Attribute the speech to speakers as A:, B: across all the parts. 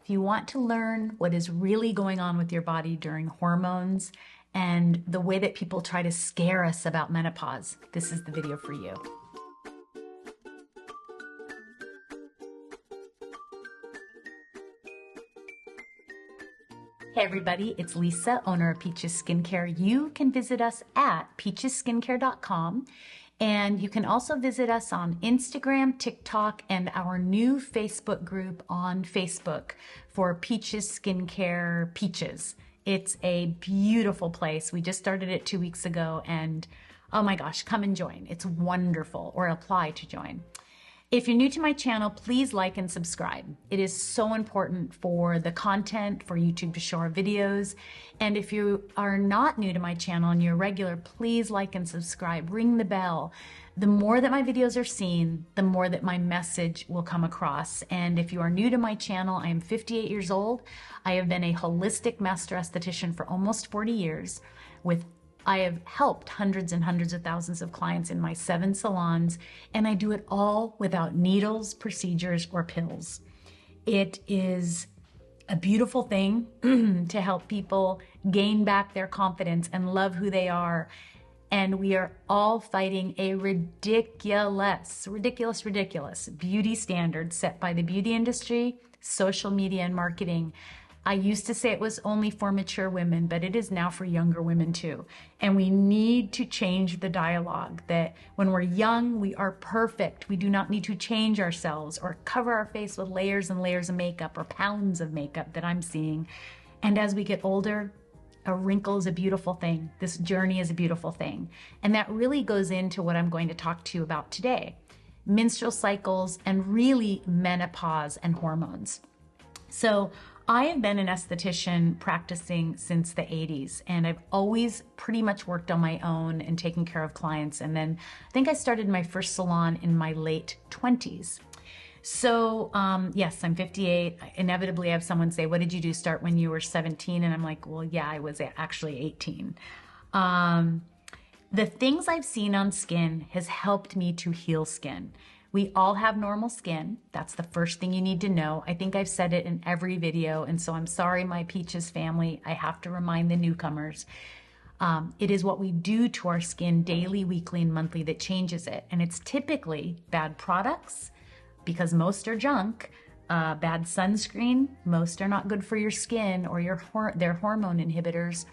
A: If you want to learn what is really going on with your body during hormones and the way that people try to scare us about menopause, this is the video for you. Hey everybody, it's Lisa, owner of Peaches Skincare. You can visit us at peachesskincare.com, and you can also visit us on Instagram, TikTok, and our new Facebook group on Facebook for Peaches Skincare Peaches. It's a beautiful place. We just started it 2 weeks ago, and oh my gosh, come and join. It's wonderful, or apply to join. If you're new to my channel, please like and subscribe. It is so important for the content, for YouTube to show our videos. And if you are not new to my channel and you're regular, please like and subscribe, ring the bell. The more that my videos are seen, the more that my message will come across. And if you are new to my channel, I am 58 years old. I have been a holistic master esthetician for almost 40 years. I have helped hundreds and hundreds of thousands of clients in my 7 salons, and I do it all without needles, procedures, or pills. It is a beautiful thing to help people gain back their confidence and love who they are. And we are all fighting a ridiculous beauty standard set by the beauty industry, social media, and marketing. I used to say it was only for mature women, but it is now for younger women too. And we need to change the dialogue that when we're young, we are perfect. We do not need to change ourselves or cover our face with layers and layers of makeup or pounds of makeup that I'm seeing. And as we get older, a wrinkle is a beautiful thing. This journey is a beautiful thing. And that really goes into what I'm going to talk to you about today: menstrual cycles and really menopause and hormones. So I have been an esthetician practicing since the 80s, and I've always pretty much worked on my own and taken care of clients. And then I think I started my first salon in my late 20s. So yes, I'm 58. Inevitably, I have someone say, "What did you do start when you were 17?" And I'm like, well, yeah, I was actually 18. The things I've seen on skin has helped me to heal skin. We all have normal skin. That's the first thing you need to know. I think I've said it in every video, and so I'm sorry, my Peaches family. I have to remind the newcomers. It is what we do to our skin daily, weekly, and monthly that changes it. And it's typically bad products, because most are junk, bad sunscreen, most are not good for your skin, or their hormone inhibitors.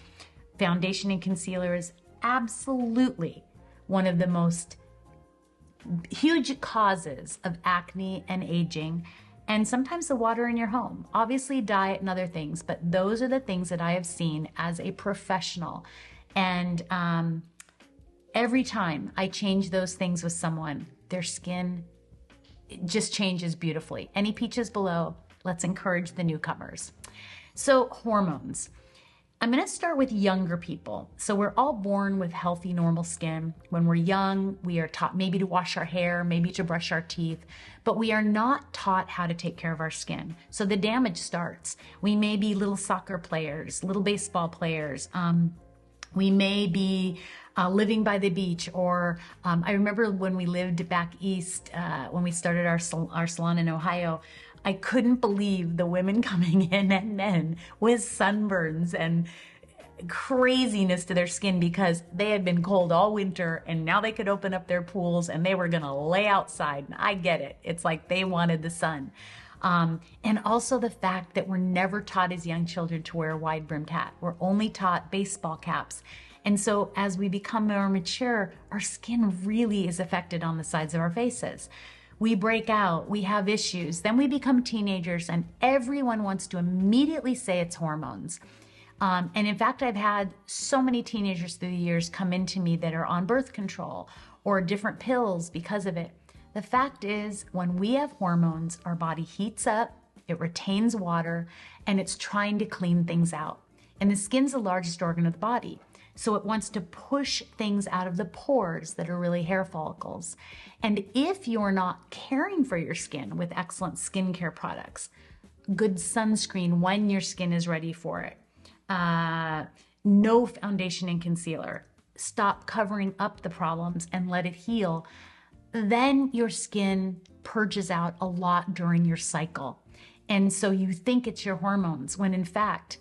A: Foundation and concealer is absolutely one of the most huge causes of acne and aging, and sometimes the water in your home. Obviously diet and other things, but those are the things that I have seen as a professional. And every time I change those things with someone, their skin just changes beautifully. Any peaches below? Let's encourage the newcomers. So hormones. I'm going to start with younger people. So we're all born with healthy, normal skin. When we're young, we are taught maybe to wash our hair, maybe to brush our teeth, but we are not taught how to take care of our skin. So the damage starts. We may be little soccer players, little baseball players. We may be living by the beach, or I remember when we lived back east, when we started our salon in Ohio, I couldn't believe the women coming in and men with sunburns and craziness to their skin because they had been cold all winter and now they could open up their pools and they were going to lay outside. And I get it. It's like they wanted the sun. And also the fact that we're never taught as young children to wear a wide brimmed hat. We're only taught baseball caps. And so as we become more mature, our skin really is affected on the sides of our faces. We break out, we have issues, then we become teenagers, and everyone wants to immediately say it's hormones. And in fact, I've had so many teenagers through the years come into me that are on birth control or different pills because of it. The fact is, when we have hormones, our body heats up, it retains water, and it's trying to clean things out. And the skin's the largest organ of the body. So it wants to push things out of the pores that are really hair follicles. And if you're not caring for your skin with excellent skincare products, good sunscreen when your skin is ready for it, no foundation and concealer, stop covering up the problems and let it heal, then your skin purges out a lot during your cycle. And so you think it's your hormones, when in fact,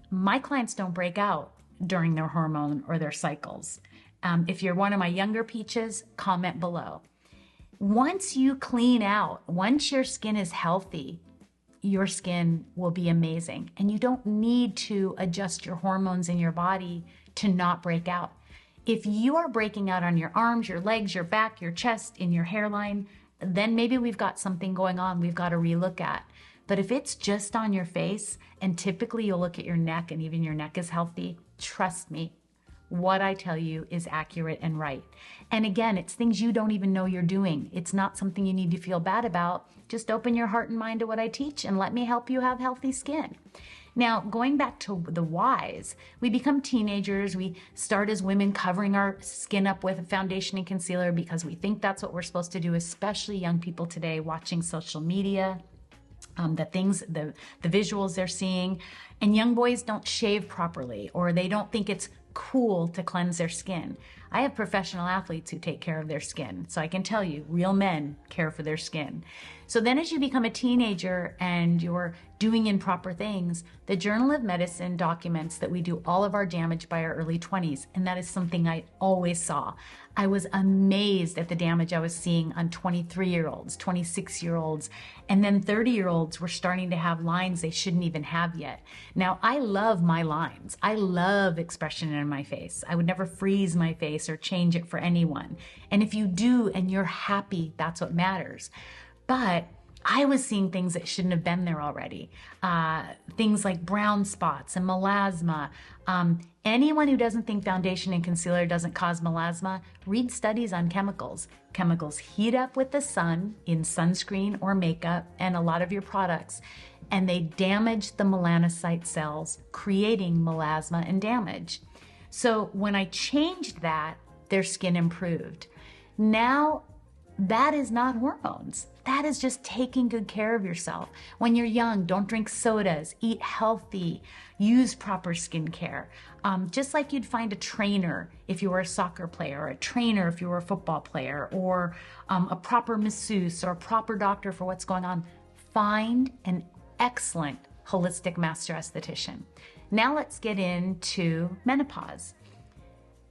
A: my clients don't break out during their hormone or their cycles. If you're one of my younger peaches, comment below. Once you clean out, once your skin is healthy, your skin will be amazing. And you don't need to adjust your hormones in your body to not break out. If you are breaking out on your arms, your legs, your back, your chest, in your hairline, then maybe we've got something going on we've got to relook at. But if it's just on your face, and typically you'll look at your neck and even your neck is healthy, trust me, what I tell you is accurate and right. And again, it's things you don't even know you're doing. It's not something you need to feel bad about. Just open your heart and mind to what I teach and let me help you have healthy skin. Now, going back to the whys, we become teenagers. We start as women covering our skin up with a foundation and concealer because we think that's what we're supposed to do, especially young people today watching social media. The visuals they're seeing, and young boys don't shave properly, or they don't think it's cool to cleanse their skin. I have professional athletes who take care of their skin, so I can tell you, real men care for their skin. So then as you become a teenager and you're doing improper things, the Journal of Medicine documents that we do all of our damage by our early 20s, and that is something I always saw. I was amazed at the damage I was seeing on 23-year-olds, 26-year-olds, and then 30-year-olds were starting to have lines they shouldn't even have yet. Now, I love my lines. I love expression in my face. I would never freeze my face or change it for anyone. And if you do and you're happy, that's what matters. But I was seeing things that shouldn't have been there already. Things like brown spots and melasma. Anyone who doesn't think foundation and concealer doesn't cause melasma, read studies on chemicals. Chemicals heat up with the sun in sunscreen or makeup and a lot of your products, and they damage the melanocyte cells, creating melasma and damage. So when I changed that, their skin improved. Now, that is not hormones. That is just taking good care of yourself. When you're young, don't drink sodas, eat healthy, use proper skincare. Just like you'd find a trainer if you were a soccer player, or a trainer if you were a football player, or a proper masseuse or a proper doctor for what's going on. Find an excellent holistic master esthetician. Now let's get into menopause.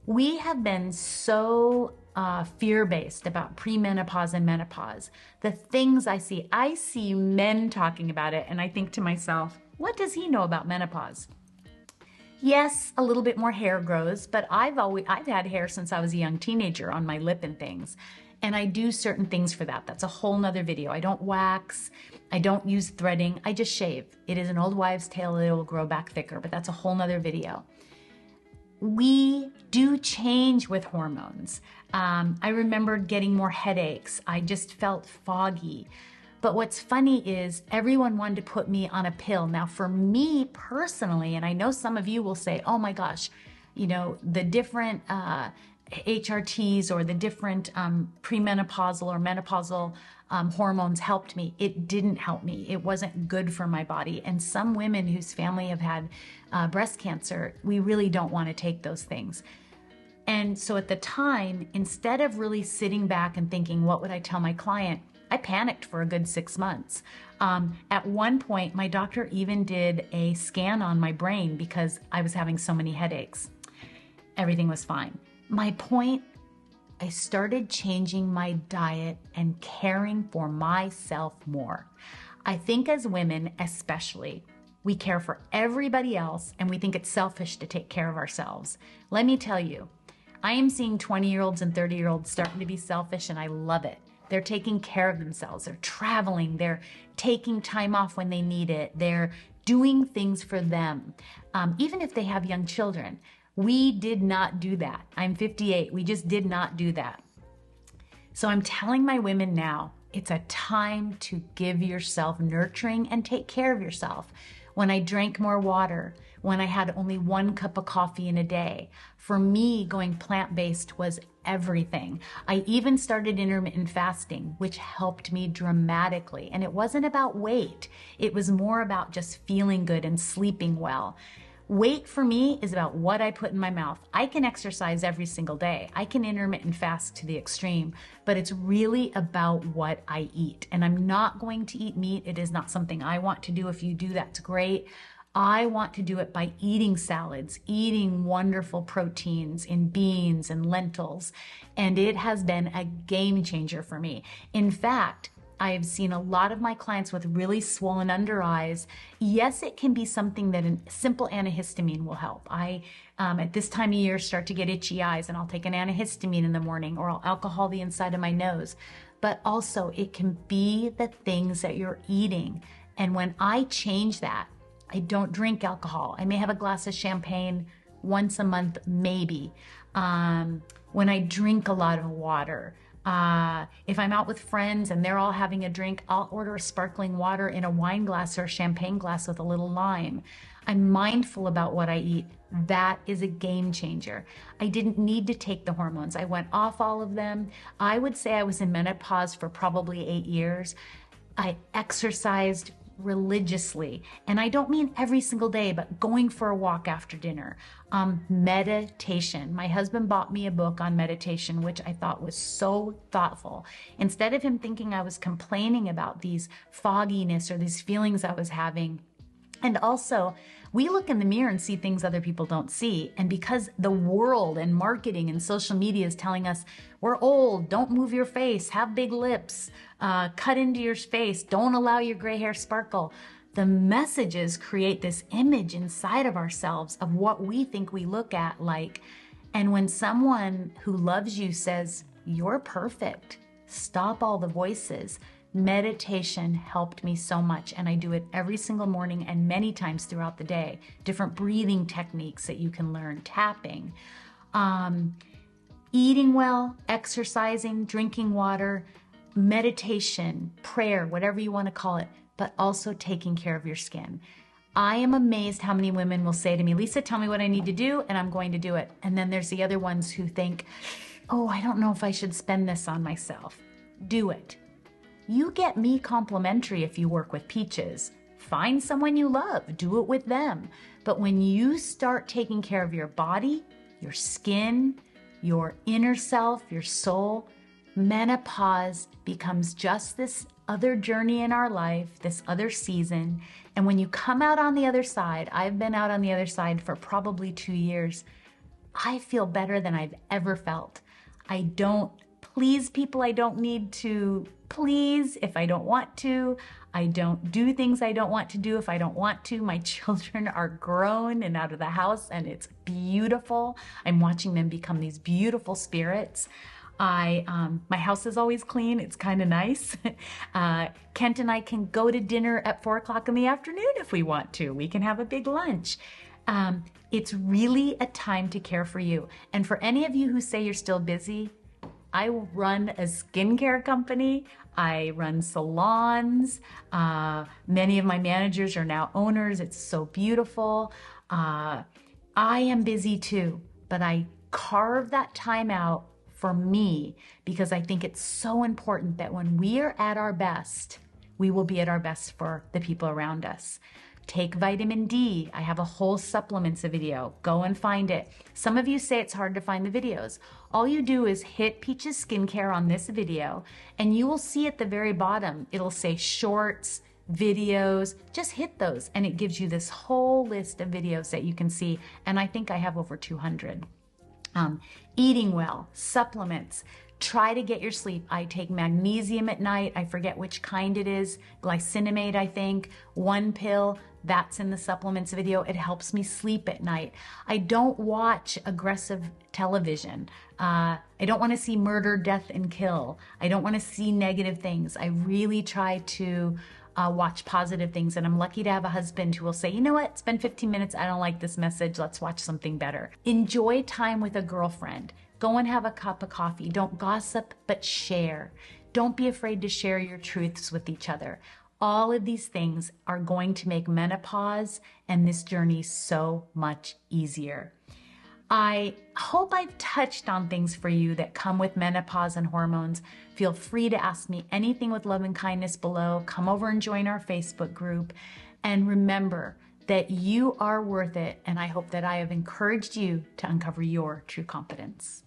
A: We have been so fear-based about premenopause and menopause. The things I see men talking about it, and I think to myself, what does he know about menopause? Yes, a little bit more hair grows, but I've had hair since I was a young teenager on my lip and things. And I do certain things for that. That's a whole nother video. I don't wax, I don't use threading, I just shave. It is an old wives' tale that it will grow back thicker, but that's a whole nother video. We do change with hormones. I remember getting more headaches. I just felt foggy. But what's funny is everyone wanted to put me on a pill. Now for me personally, and I know some of you will say, oh my gosh, you know, the different HRTs or the different premenopausal or menopausal hormones helped me. It didn't help me. It wasn't good for my body. And some women whose family have had breast cancer, we really don't want to take those things. And so at the time, instead of really sitting back and thinking, what would I tell my client? I panicked for a good 6 months. At one point, my doctor even did a scan on my brain because I was having so many headaches. Everything was fine. My point, I started changing my diet and caring for myself more. I think as women, especially, we care for everybody else and we think it's selfish to take care of ourselves. Let me tell you, I am seeing 20-year-olds and 30-year-olds starting to be selfish, and I love it. They're taking care of themselves. They're traveling. They're taking time off when they need it. They're doing things for them. Even if they have young children. We did not do that. I'm 58. We just did not do that. So I'm telling my women now, it's a time to give yourself nurturing and take care of yourself. When I drank more water, when I had only 1 cup of coffee in a day, for me, going plant-based was everything. I even started intermittent fasting, which helped me dramatically. And it wasn't about weight. It was more about just feeling good and sleeping well. Weight for me is about what I put in my mouth. I can exercise every single day. I can intermittent fast to the extreme, but it's really about what I eat. And I'm not going to eat meat. It is not something I want to do. If you do, that's great. I want to do it by eating salads, eating wonderful proteins in beans and lentils. And it has been a game changer for me. In fact, I've seen a lot of my clients with really swollen under eyes. Yes, it can be something that a simple antihistamine will help. I, at this time of year, start to get itchy eyes, and I'll take an antihistamine in the morning, or I'll alcohol the inside of my nose. But also, it can be the things that you're eating. And when I change that, I don't drink alcohol. I may have a glass of champagne once a month, maybe. When I drink a lot of water, if I'm out with friends and they're all having a drink, I'll order a sparkling water in a wine glass or a champagne glass with a little lime. I'm mindful about what I eat. That is a game changer. I didn't need to take the hormones. I went off all of them. I would say I was in menopause for probably 8 years. I exercised religiously, and I don't mean every single day, but going for a walk after dinner. Meditation. My husband bought me a book on meditation, which I thought was so thoughtful. Instead of him thinking I was complaining about these fogginess or these feelings I was having. And also, we look in the mirror and see things other people don't see. And because the world and marketing and social media is telling us we're old, don't move your face, have big lips, cut into your face, don't allow your gray hair sparkle. The messages create this image inside of ourselves of what we think we look at like. And when someone who loves you says, you're perfect, stop all the voices. Meditation helped me so much, and I do it every single morning and many times throughout the day. Different breathing techniques that you can learn, tapping, eating well, exercising, drinking water, meditation, prayer, whatever you want to call it, but also taking care of your skin. I am amazed how many women will say to me, Lisa, tell me what I need to do, and I'm going to do it. And then there's the other ones who think, oh, I don't know if I should spend this on myself. Do it. You get me complimentary if you work with Peaches. Find someone you love, do it with them. But when you start taking care of your body, your skin, your inner self, your soul, menopause becomes just this other journey in our life, this other season. And when you come out on the other side, I've been out on the other side for probably 2 years, I feel better than I've ever felt. I don't please people I don't need to please if I don't want to. I don't do things I don't want to do if I don't want to. My children are grown and out of the house, and it's beautiful. I'm watching them become these beautiful spirits. My house is always clean. It's kind of nice. Kent and I can go to dinner at 4 o'clock in the afternoon if we want to. We can have a big lunch. It's really a time to care for you. And for any of you who say you're still busy, I run a skincare company. I run salons. Many of my managers are now owners. It's so beautiful. I am busy too, but I carve that time out for me because I think it's so important that when we are at our best, we will be at our best for the people around us. Take vitamin D. I have a whole supplements video. Go and find it. Some of you say it's hard to find the videos. All you do is hit Peaches Skincare on this video, and you will see at the very bottom, it'll say shorts, videos. Just hit those, and it gives you this whole list of videos that you can see, and I think I have over 200. Eating well, supplements. Try to get your sleep. I take magnesium at night. I forget which kind it is. Glycinamate, I think. 1 pill. That's in the supplements video. It helps me sleep at night. I don't watch aggressive television. I don't want to see murder, death, and kill. I don't want to see negative things. I really try to watch positive things. And I'm lucky to have a husband who will say, you know what, spend 15 minutes. I don't like this message. Let's watch something better. Enjoy time with a girlfriend. Go and have a cup of coffee. Don't gossip, but share. Don't be afraid to share your truths with each other. All of these things are going to make menopause and this journey so much easier. I hope I've touched on things for you that come with menopause and hormones. Feel free to ask me anything with love and kindness below. Come over and join our Facebook group. And remember, that you are worth it, and I hope that I have encouraged you to uncover your true confidence.